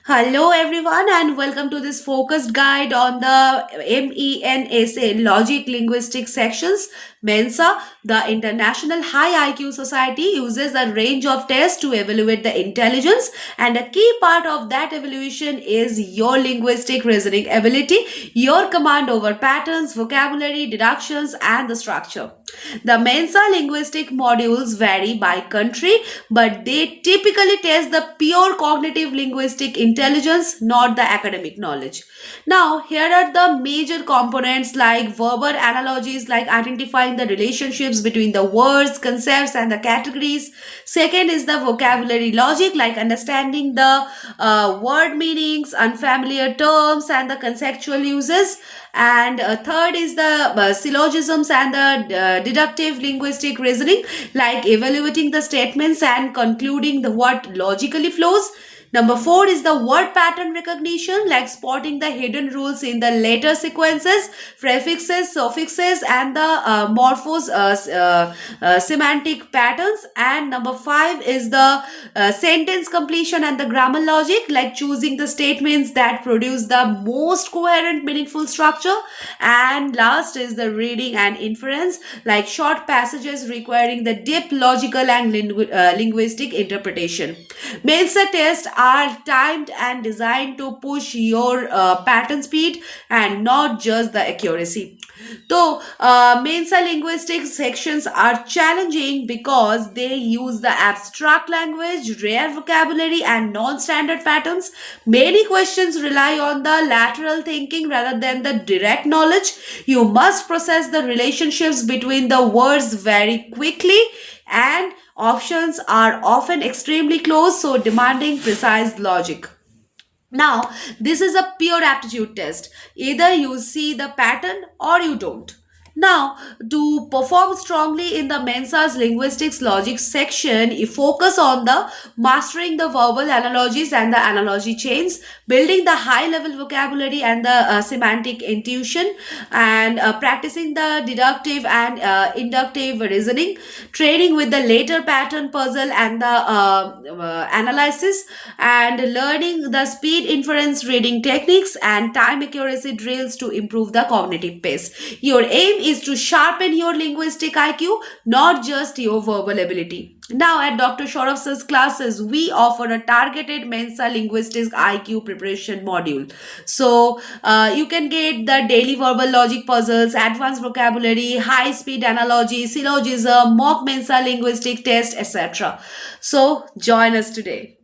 Hello, everyone, and welcome to this focused guide on the MENSA Logic Linguistic Sections. MENSA, the International High IQ Society, uses a range of tests to evaluate the intelligence, and a key part of that evaluation is your linguistic reasoning ability, your command over patterns, vocabulary, deductions, and the structure. The Mensa linguistic modules vary by country, but they typically test the pure cognitive linguistic intelligence, not the academic knowledge. Now, here are the major components like verbal analogies, like identifying the relationships between the words, concepts, and the categories. Second is the vocabulary logic, like understanding the word meanings, unfamiliar terms, and the conceptual uses. And third is the syllogisms and the deductive linguistic reasoning, like evaluating the statements and concluding the what logically flows. Number four is the word pattern recognition, like spotting the hidden rules in the letter sequences, prefixes, suffixes, and the semantic patterns. And number five is the sentence completion and the grammar logic, like choosing the statements that produce the most coherent, meaningful structure. And last is the reading and inference, like short passages requiring the deep logical and linguistic interpretation. Mensa tests are timed and designed to push your pattern speed and not just the accuracy. So, Mensa linguistic sections are challenging because they use the abstract language, rare vocabulary, and non standard patterns. Many questions rely on the lateral thinking rather than the direct knowledge. You must process the relationships between the words very quickly, and options are often extremely close, so demanding precise logic. Now, this is a pure aptitude test. Either you see the pattern or you don't. Now, to perform strongly in the Mensa's linguistics logic section, you focus on the mastering the verbal analogies and the analogy chains, building the high level vocabulary and the semantic intuition, and practicing the deductive and inductive reasoning, training with the later pattern puzzle and the analysis, and learning the speed inference reading techniques and time accuracy drills to improve the cognitive pace. Your aim is to sharpen your linguistic IQ, not just your verbal ability. Now, at Dr. Saurabh Sir's classes, we offer a targeted Mensa linguistics IQ preparation module. So, you can get the daily verbal logic puzzles, advanced vocabulary, high speed analogy, syllogism, mock Mensa linguistic test, etc. So, join us today.